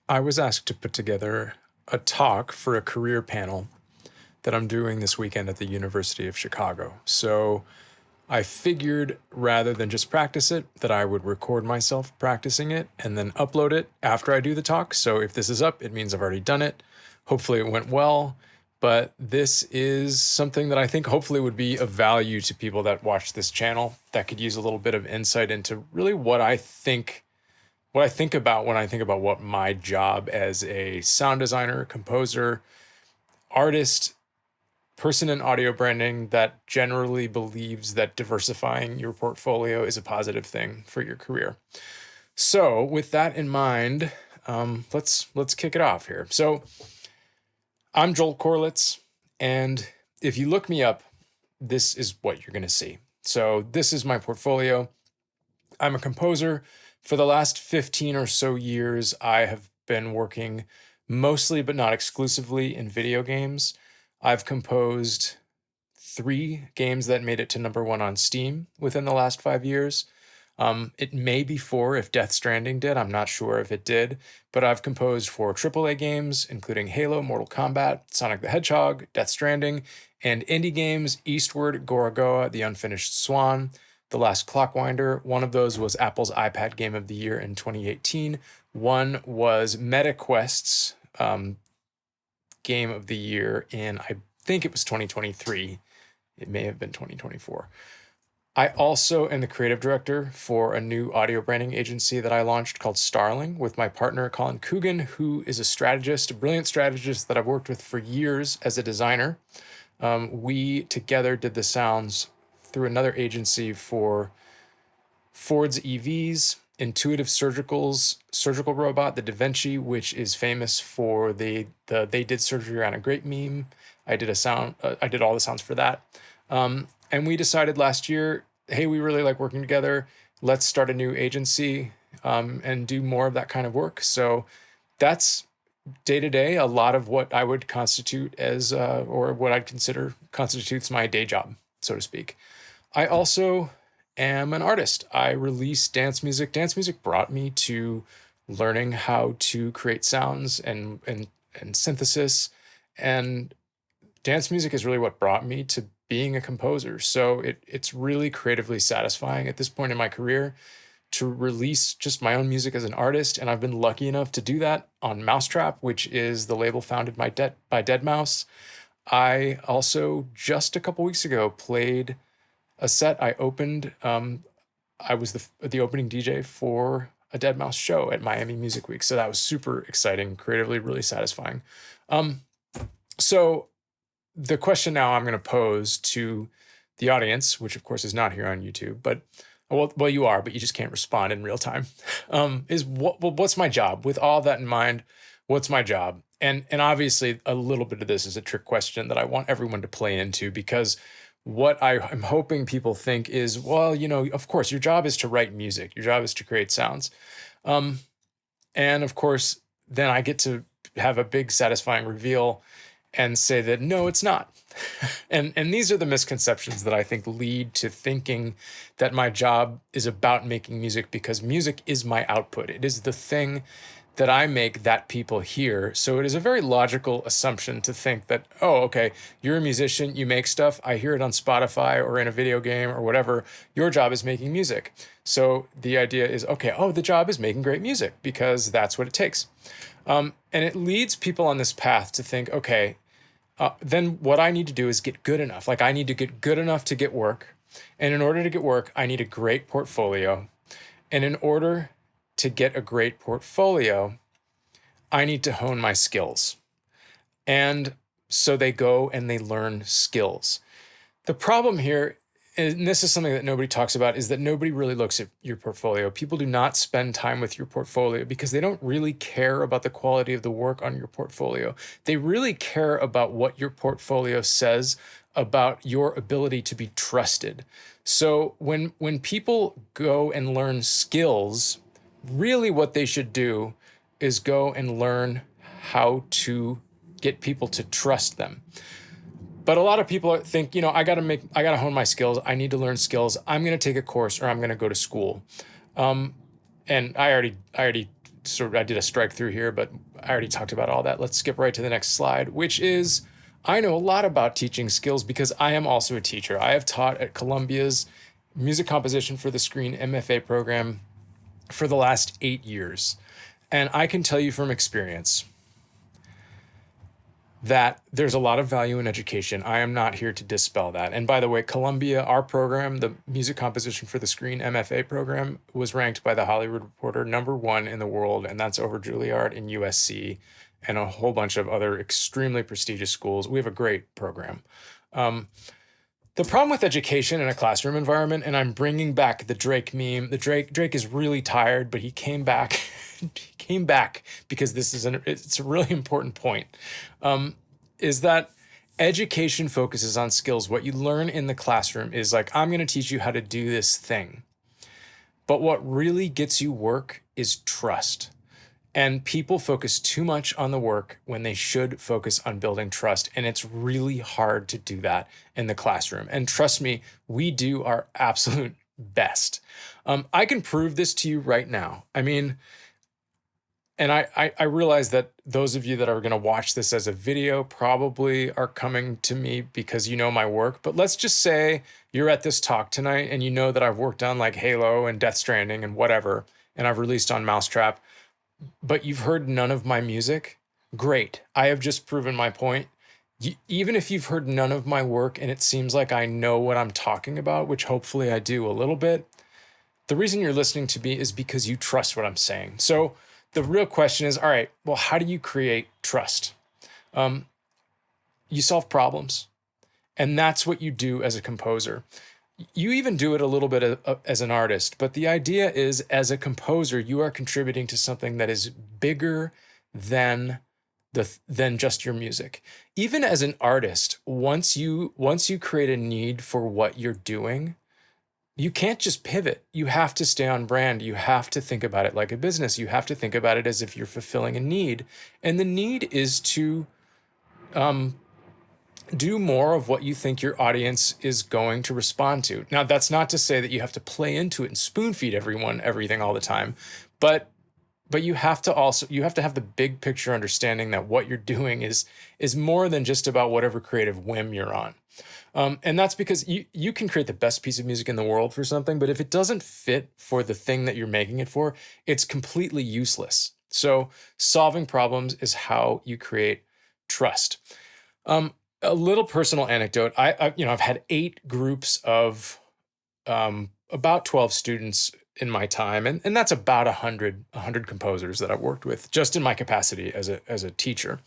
I was asked to put together a talk for a career panel that I'm doing this weekend at the University of Chicago. So I figured rather than just practice it, that I would record myself practicing it and then upload it after I do the talk. So if this is up, it means I've already done it. Hopefully it went well. But this is something that I think hopefully would be of value to people that watch this channel that could use a little bit of insight into really what I think about when I think about what my job as a sound designer, composer, artist, person in audio branding that generally believes that diversifying your portfolio is a positive thing for your career. So, with that in mind, let's kick it off here. So, I'm Joel Korlitz, and if you look me up, this is what you're going to see. So, this is my portfolio. I'm a composer. For the last 15 or so years, I have been working mostly, but not exclusively, in video games. I've composed 3 games that made it to #1 on Steam within the last 5 years. It may be 4 if Death Stranding did. I'm not sure if it did, but I've composed 4 AAA games, including Halo, Mortal Kombat, Sonic the Hedgehog, Death Stranding, and indie games Eastward, Gorogoa, The Unfinished Swan, The Last Clockwinder. One of those was Apple's iPad Game of the Year in 2018. One was MetaQuest's Game of the Year in, I think it was 2023. It may have been 2024. I also am the creative director for a new audio branding agency that I launched called Starling with my partner, Colin Coogan, who is a brilliant strategist that I've worked with for years as a designer. We together did the sounds through another agency for Ford's EVs, Intuitive Surgical's surgical robot, the Da Vinci, which is famous for the "They Did Surgery on a Great" meme. I did all the sounds for that. And we decided last year, hey, we really like working together. Let's start a new agency and do more of that kind of work. So that's day to day a lot of what I would constitute as, or what I'd consider constitutes my day job, so to speak. I also am an artist. I release dance music. Dance music brought me to learning how to create sounds and synthesis. And dance music is really what brought me to being a composer. So it's really creatively satisfying at this point in my career to release just my own music as an artist. And I've been lucky enough to do that on Mousetrap, which is the label founded by Deadmau5. I also, just a couple weeks ago, played a set I opened. I was the opening DJ for a Deadmau5 show at Miami Music Week. So that was super exciting, creatively really satisfying. So the question now I'm going to pose to the audience, which of course is not here on YouTube, but well, you are, but you just can't respond in real time, is what's my job? With all that in mind, what's my job? And obviously a little bit of this is a trick question that I want everyone to play into, because what I'm hoping people think is, well, of course, your job is to write music. Your job is to create sounds. And of course, then I get to have a big satisfying reveal and say that no, it's not. And these are the misconceptions that I think lead to thinking that my job is about making music, because music is my output. It is the thing that I make that people hear. So it is a very logical assumption to think that, oh, okay, you're a musician, you make stuff, I hear it on Spotify or in a video game or whatever, your job is making music. So the idea is, okay, oh, the job is making great music because that's what it takes. And it leads people on this path to think, okay, then what I need to do is get good enough. Like, I need to get good enough to get work. And in order to get work, I need a great portfolio. And in order to get a great portfolio, I need to hone my skills. And so they go and they learn skills. The problem here, and this is something that nobody talks about, is that nobody really looks at your portfolio. People do not spend time with your portfolio because they don't really care about the quality of the work on your portfolio. They really care about what your portfolio says about your ability to be trusted. So when people go and learn skills, really what they should do is go and learn how to get people to trust them. But a lot of people think, I got to hone my skills. I need to learn skills. I'm going to take a course, or I'm going to go to school. And I already I did a strike through here, but I already talked about all that. Let's skip right to the next slide, which is I know a lot about teaching skills because I am also a teacher. I have taught at Columbia's music composition for the screen MFA program for the last 8 years. And I can tell you from experience that there's a lot of value in education. I am not here to dispel that. And by the way, Columbia, our program, the music composition for the screen MFA program, was ranked by the Hollywood Reporter #1 in the world, and that's over Juilliard and USC and a whole bunch of other extremely prestigious schools. We have a great program. The problem with education in a classroom environment, and I'm bringing back the Drake meme. Drake is really tired, but he came back. He came back because it's a really important point. Is that education focuses on skills. What you learn in the classroom is like, I'm going to teach you how to do this thing. But what really gets you work is trust. And people focus too much on the work when they should focus on building trust. And it's really hard to do that in the classroom. And trust me, we do our absolute best. I can prove this to you right now. I mean, and I realize that those of you that are going to watch this as a video probably are coming to me because you know my work. But let's just say you're at this talk tonight and you know that I've worked on like Halo and Death Stranding and whatever, and I've released on Mousetrap, but you've heard none of my music. Great. I have just proven my point. Even if you've heard none of my work and it seems like I know what I'm talking about, which hopefully I do a little bit, the reason you're listening to me is because you trust what I'm saying. So the real question is, all right, well, how do you create trust? You solve problems. And that's what you do as a composer. You even do it a little bit as an artist, but the idea is as a composer, you are contributing to something that is bigger than just your music. Even as an artist, once you create a need for what you're doing, you can't just pivot. You have to stay on brand. You have to think about it like a business. You have to think about it as if you're fulfilling a need. And the need is to do more of what you think your audience is going to respond to. Now, that's not to say that you have to play into it and spoon feed everyone everything all the time, but you have to have the big picture understanding that what you're doing is more than just about whatever creative whim you're on. And that's because you can create the best piece of music in the world for something, but if it doesn't fit for the thing that you're making it for, it's completely useless. So solving problems is how you create trust. A little personal anecdote. I've had 8 groups of about 12 students in my time, and that's about 100 composers that I've worked with just in my capacity as a teacher.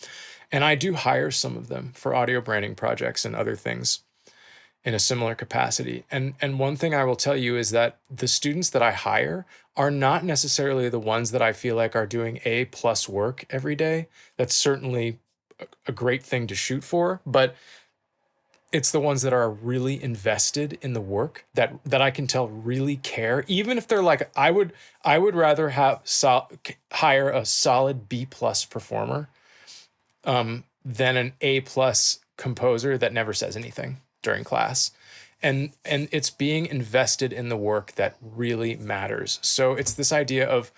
And I do hire some of them for audio branding projects and other things in a similar capacity. And one thing I will tell you is that the students that I hire are not necessarily the ones that I feel like are doing A+ work every day. That's certainly a great thing to shoot for, but it's the ones that are really invested in the work that I can tell really care. Even if they're like, I would rather hire a solid B+ performer than an A+ composer that never says anything during class. And it's being invested in the work that really matters. So it's this idea of,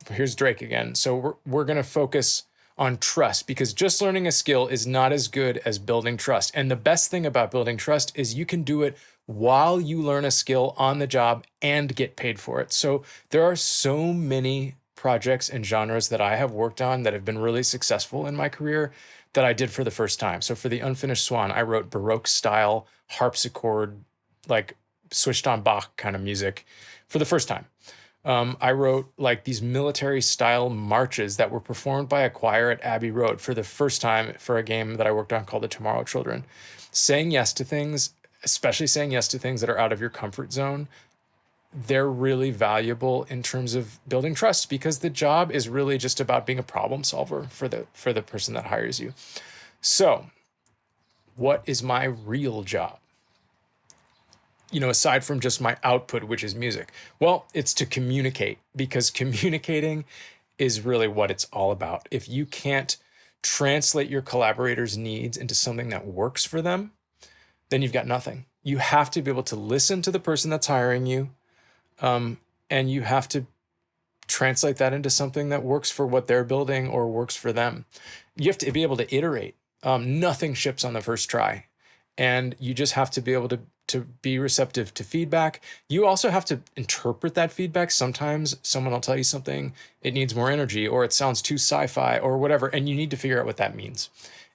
here's Drake again. So we're going to focus on trust, because just learning a skill is not as good as building trust. And the best thing about building trust is you can do it while you learn a skill on the job and get paid for it. So there are so many projects and genres that I have worked on that have been really successful in my career that I did for the first time. So for The Unfinished Swan, I wrote Baroque style harpsichord, like switched on Bach kind of music for the first time. I wrote like these military style marches that were performed by a choir at Abbey Road for the first time for a game that I worked on called The Tomorrow Children. Saying yes to things, especially saying yes to things that are out of your comfort zone, they're really valuable in terms of building trust, because the job is really just about being a problem solver for the person that hires you. So, what is my real job? Aside from just my output, which is music? Well, it's to communicate, because communicating is really what it's all about. If you can't translate your collaborators' needs into something that works for them, then you've got nothing. You have to be able to listen to the person that's hiring you, and you have to translate that into something that works for what they're building or works for them. You have to be able to iterate. Nothing ships on the first try. And you just have to be able to be receptive to feedback. You also have to interpret that feedback. Sometimes someone will tell you something, it needs more energy, or it sounds too sci-fi or whatever, and you need to figure out what that means.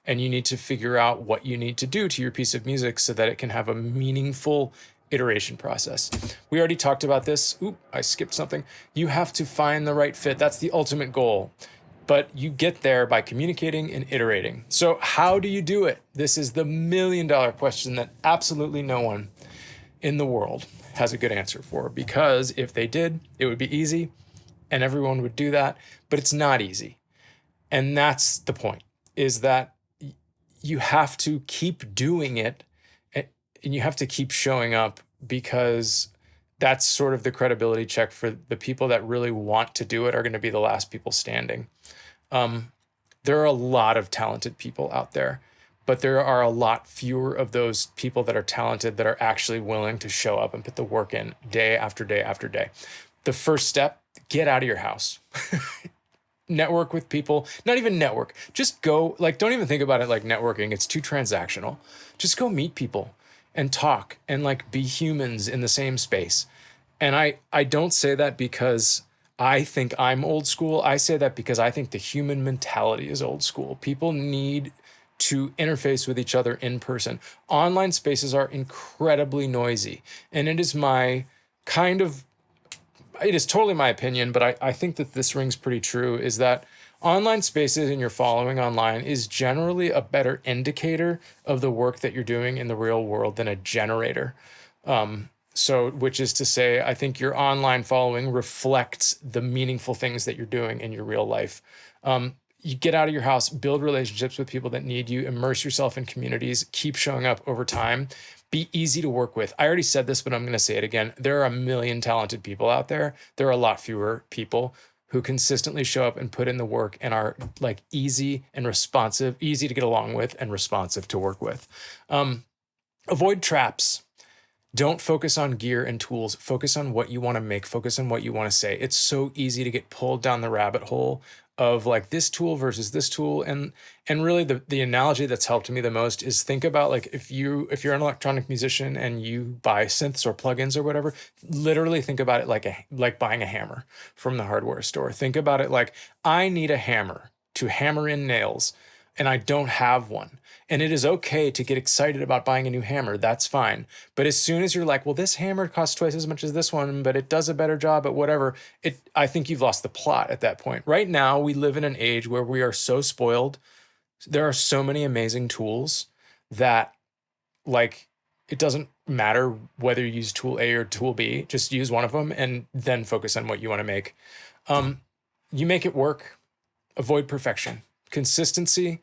And you need to figure out what you need to do to your piece of music so that it can have a meaningful iteration process. We already talked about this. Oop, I skipped something. You have to find the right fit. That's the ultimate goal. But you get there by communicating and iterating. So how do you do it? This is the $1 million question that absolutely no one in the world has a good answer for, because if they did, it would be easy and everyone would do that, but it's not easy. And that's the point, is that you have to keep doing it and you have to keep showing up, because that's sort of the credibility check for the people that really want to do it are going to be the last people standing. There are a lot of talented people out there, but there are a lot fewer of those people that are talented that are actually willing to show up and put the work in day after day after day. The first step, get out of your house. Network with people, not even network, just go, like, don't even think about it like networking. It's too transactional. Just go meet people and talk and like be humans in the same space. And I don't say that because I think I'm old school. I say that because I think the human mentality is old school. People need to interface with each other in person. Online spaces are incredibly noisy. And it is totally my opinion, but I think that this rings pretty true, is that online spaces and your following online is generally a better indicator of the work that you're doing in the real world than a generator. Which is to say, I think your online following reflects the meaningful things that you're doing in your real life. You get out of your house, build relationships with people that need you, immerse yourself in communities, keep showing up over time, be easy to work with. I already said this, but I'm going to say it again. There are a million talented people out there. There are a lot fewer people who consistently show up and put in the work and are like easy and responsive, easy to get along with and responsive to work with. Avoid traps. Don't focus on gear and tools. Focus on what you want to make. Focus on what you want to say. It's so easy to get pulled down the rabbit hole of like this tool versus this tool. And really the analogy that's helped me the most is think about like if you're an electronic musician and you buy synths or plugins or whatever, literally think about it like buying a hammer from the hardware store. Think about it like, I need a hammer to hammer in nails and I don't have one. And it is okay to get excited about buying a new hammer. That's fine. But as soon as you're like, well, this hammer costs twice as much as this one, but it does a better job at whatever, I think you've lost the plot at that point. Right now, we live in an age where we are so spoiled. There are so many amazing tools that, like, it doesn't matter whether you use tool A or tool B. Just use one of them and then focus on what you want to make. You make it work. Avoid perfection. Consistency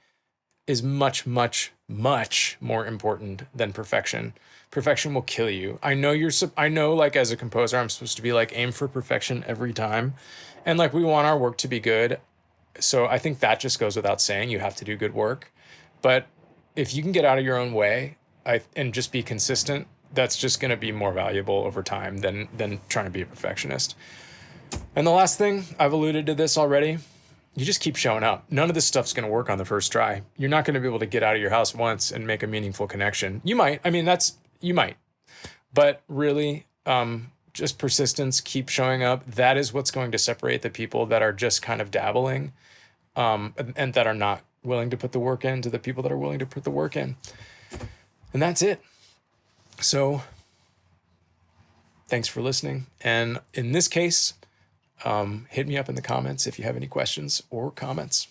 is much, much, much more important than perfection. Perfection will kill you. I know like as a composer, I'm supposed to be like aim for perfection every time. And like we want our work to be good. So I think that just goes without saying, you have to do good work. But if you can get out of your own way and just be consistent, that's just going to be more valuable over time than trying to be a perfectionist. And the last thing, I've alluded to this already, you just keep showing up. None of this stuff's going to work on the first try. You're not going to be able to get out of your house once and make a meaningful connection. You might. You might. But really, just persistence, keep showing up. That is what's going to separate the people that are just kind of dabbling and that are not willing to put the work in to the people that are willing to put the work in. And that's it. So thanks for listening. And in this case, hit me up in the comments if you have any questions or comments.